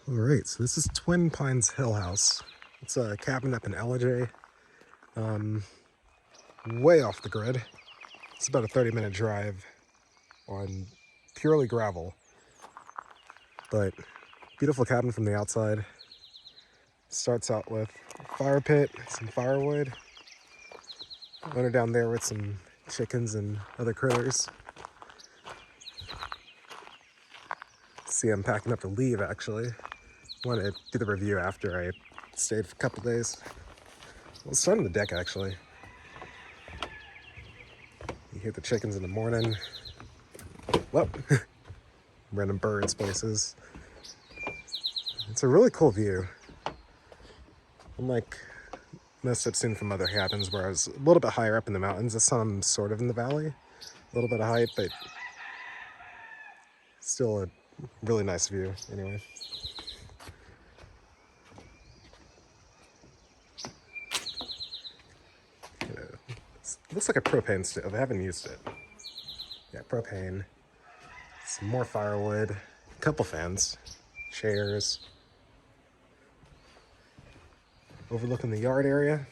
All right, so this is Twin Pines Hill House. It's a cabin up in Ellijay, way off the grid. It's about a 30-minute drive on purely gravel, but beautiful cabin from the outside. Starts out with a fire pit, some firewood. Owner down there with some chickens and other critters. See, I'm packing up to leave actually. Want to do the review after I stayed for a couple days. We'll start on the deck actually. You hear the chickens in the morning. Whoa. Random birds places. It's a really cool view. Unlike most I've seen from other cabins where I was a little bit higher up in the mountains. This time I'm sort of in the valley. A little bit of height, but still a really nice view anyway. It looks like a propane stove. I haven't used it. Yeah, propane. Some more firewood. A couple fans. Chairs. Overlooking the yard area.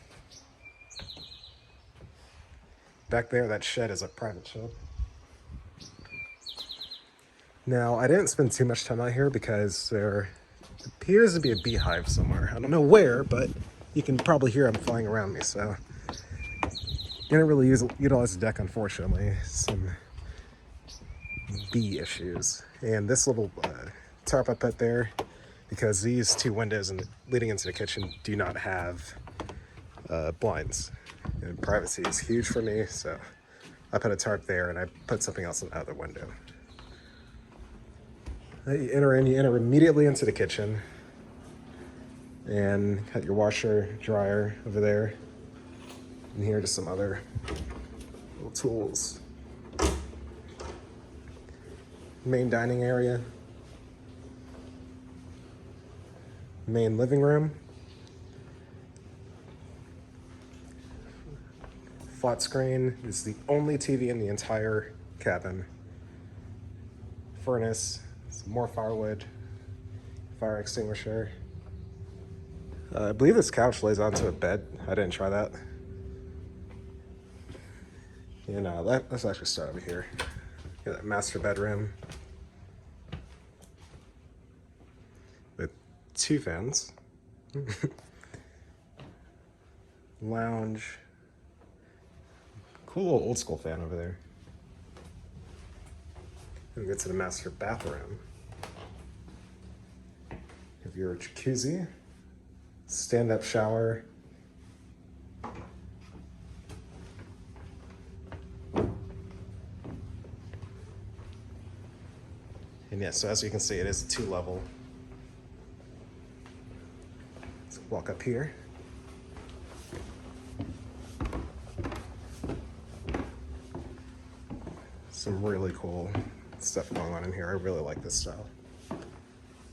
Back there, that shed is a private shed. Now, I didn't spend too much time out here because there appears to be a beehive somewhere. I don't know where, but you can probably hear them flying around me, so didn't really utilize the deck, unfortunately. Some bee issues. And this little tarp I put there, because these two windows leading into the kitchen do not have blinds. And privacy is huge for me, so I put a tarp there and I put something else in the other window. You enter immediately into the kitchen and got your washer, dryer over there. And here are just some other little tools. Main dining area. Main living room. Flat screen is the only TV in the entire cabin. Furnace, some more firewood, fire extinguisher. I believe this couch lays onto a bed. I didn't try that. You know, let's actually start over here. Get that master bedroom with two fans. Lounge. Cool little old school fan over there. And we get to the master bathroom. Have your jacuzzi, stand-up shower. And yeah, so as you can see, it is a 2-level. Let's walk up here. Some really cool stuff going on in here. I really like this style.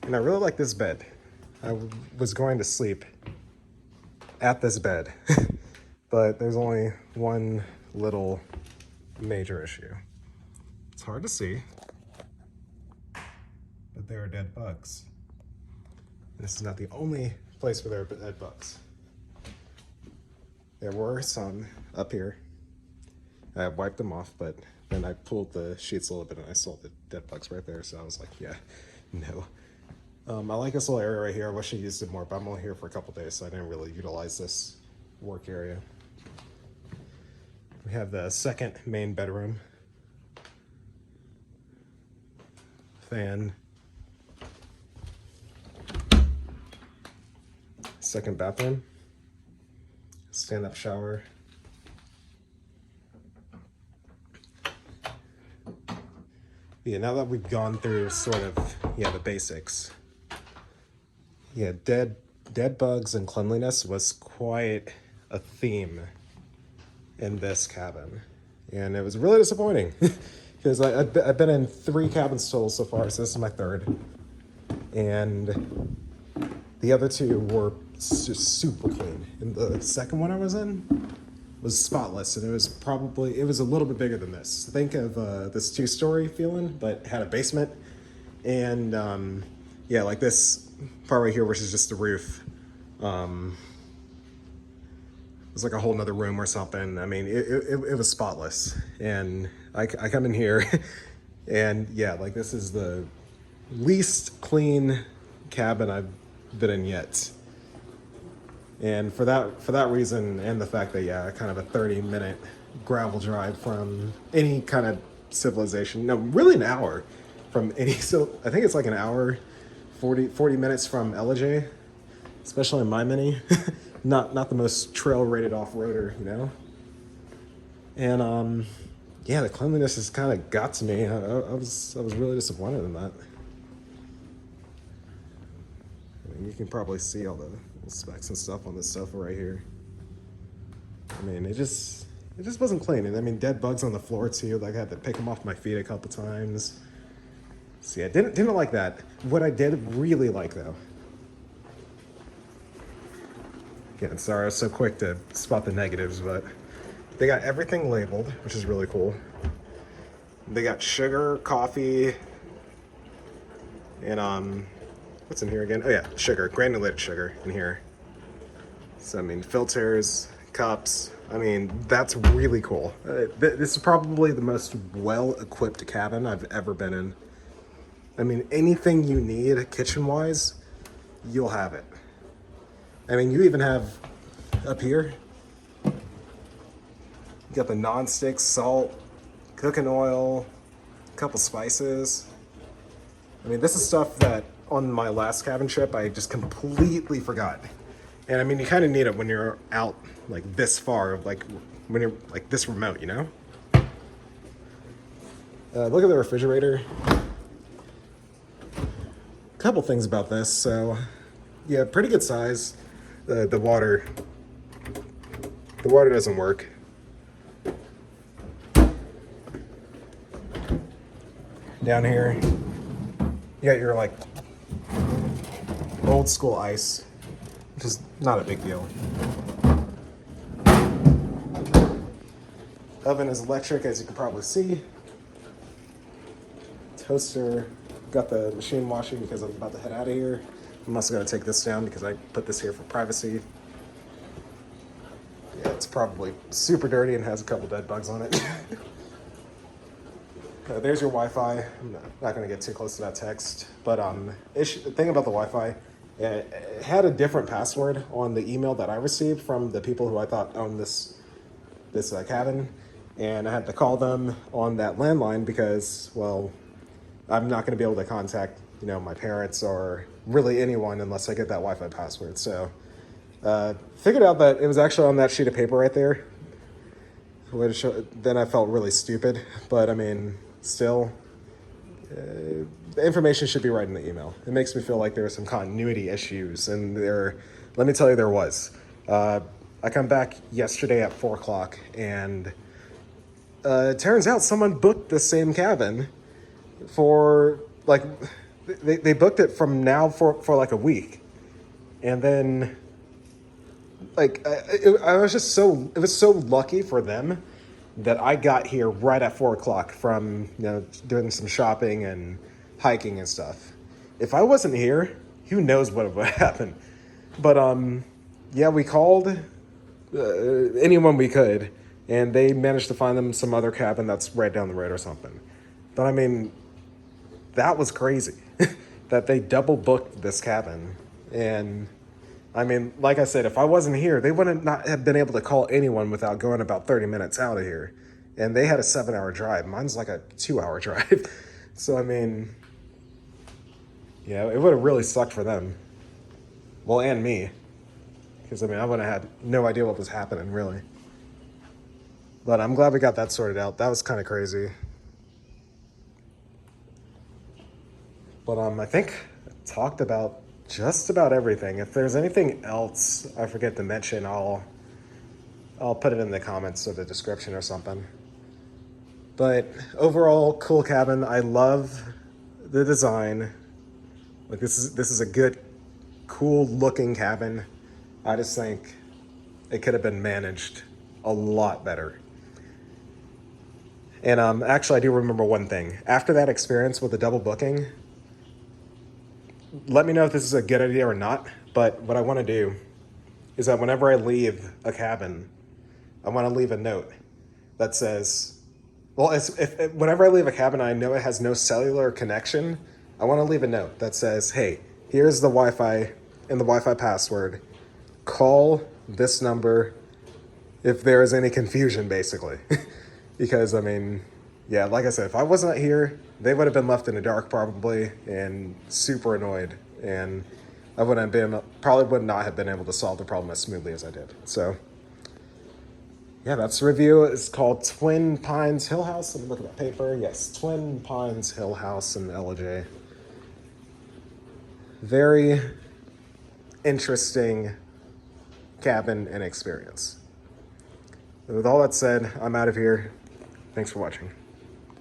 And I really like this bed. I was going to sleep at this bed, but there's only one little major issue. It's hard to see, but there are dead bugs. This is not the only place where there are dead bugs. There were some up here. I wiped them off, but then I pulled the sheets a little bit and I saw the dead bugs right there, so I was like, yeah, no. I like this little area right here. I wish I used it more, but I'm only here for a couple days, so I didn't really utilize this work area. We have the second main bedroom. Fan. Second bathroom. Stand-up shower. Yeah, now that we've gone through sort of, the basics. Yeah, dead bugs and cleanliness was quite a theme in this cabin. And it was really disappointing because I've been in 3 cabins total so far, so this is my 3rd. And the other 2 were just super clean. And the second one I was in was spotless, and it was a little bit bigger than this. Think of this 2-story feeling, but had a basement. And yeah, like this part right here, which is just the roof. It was like a whole nother room or something. I mean, it was spotless. And I come in here and yeah, like this is the least clean cabin I've been in yet. And for that reason, and the fact that, yeah, kind of a 30-minute gravel drive from any kind of civilization, no, really an hour from any, so I think it's like an hour, 40 minutes from Ellijay, especially in my mini. Not the most trail rated off-roader, you know? And yeah, the cleanliness has kind of got to me. I was really disappointed in that. I mean, you can probably see all the specs and stuff on this sofa right here. I mean, it just wasn't clean. And I mean, dead bugs on the floor too. Like I had to pick them off my feet a couple times. See, I didn't like that. What I did really like though. Again, sorry I was so quick to spot the negatives, but they got everything labeled, which is really cool. They got sugar, coffee, and what's in here again? Oh yeah, sugar, granulated sugar in here. So I mean, filters, cups. I mean, that's really cool. This is probably the most well-equipped cabin I've ever been in. I mean, anything you need kitchen-wise, you'll have it. I mean, you even have up here, you got the non-stick salt, cooking oil, a couple spices. I mean, this is stuff that on my last cabin trip, I just completely forgot. And I mean, you kind of need it when you're out like this far, like when you're like this remote, you know? Look at the refrigerator. A couple things about this. So yeah, pretty good size. The water doesn't work. Down here, you got your like old school ice, which is not a big deal. Oven is electric, as you can probably see. Toaster, got the machine washing because I'm about to head out of here. I'm also gonna take this down because I put this here for privacy. Yeah, it's probably super dirty and has a couple dead bugs on it. There's your Wi-Fi. I'm not gonna get too close to that text, but the thing about the Wi-Fi, it had a different password on the email that I received from the people who I thought owned this cabin, and I had to call them on that landline because, well, I'm not gonna be able to contact, you know, my parents or really anyone unless I get that Wi-Fi password. So figured out that it was actually on that sheet of paper right there. Then I felt really stupid, but I mean, still, the information should be right in the email. It makes me feel like there were some continuity issues, and let me tell you, there was. I come back yesterday at 4 o'clock, and it turns out someone booked the same cabin for like, they booked it from now for like a week. And then like, I was just it was so lucky for them that I got here right at 4 o'clock from, you know, doing some shopping and hiking and stuff. If I wasn't here, who knows what would happen. But yeah, we called anyone we could, and they managed to find them some other cabin that's right down the road or something. But I mean, that was crazy that they double booked this cabin. And I mean, like I said, if I wasn't here, they wouldn't not have been able to call anyone without going about 30 minutes out of here. And they had a 7-hour drive. Mine's like a 2-hour drive. So, I mean, yeah, it would have really sucked for them. Well, and me. Because, I mean, I would have had no idea what was happening, really. But I'm glad we got that sorted out. That was kind of crazy. But I think I talked about just about everything. If there's anything else I forget to mention, I'll put it in the comments or the description or something. But overall, cool cabin. I love the design. Like this is a good, cool looking cabin. I just think it could have been managed a lot better. And actually, I do remember one thing. After that experience with the double booking, let me know if this is a good idea or not. But what I want to do is that whenever I leave a cabin, I want to leave a note that says, well, whenever I leave a cabin, I know it has no cellular connection. I want to leave a note that says, hey, here's the Wi-Fi and the Wi-Fi password. Call this number if there is any confusion, basically. Because, I mean, yeah, like I said, if I wasn't here, they would have been left in the dark probably and super annoyed. And I probably would not have been able to solve the problem as smoothly as I did. So, yeah, that's the review. It's called Twin Pines Hill House. Let me look at that paper. Yes, Twin Pines Hill House in Ellijay. Very interesting cabin and experience. With all that said, I'm out of here. Thanks for watching.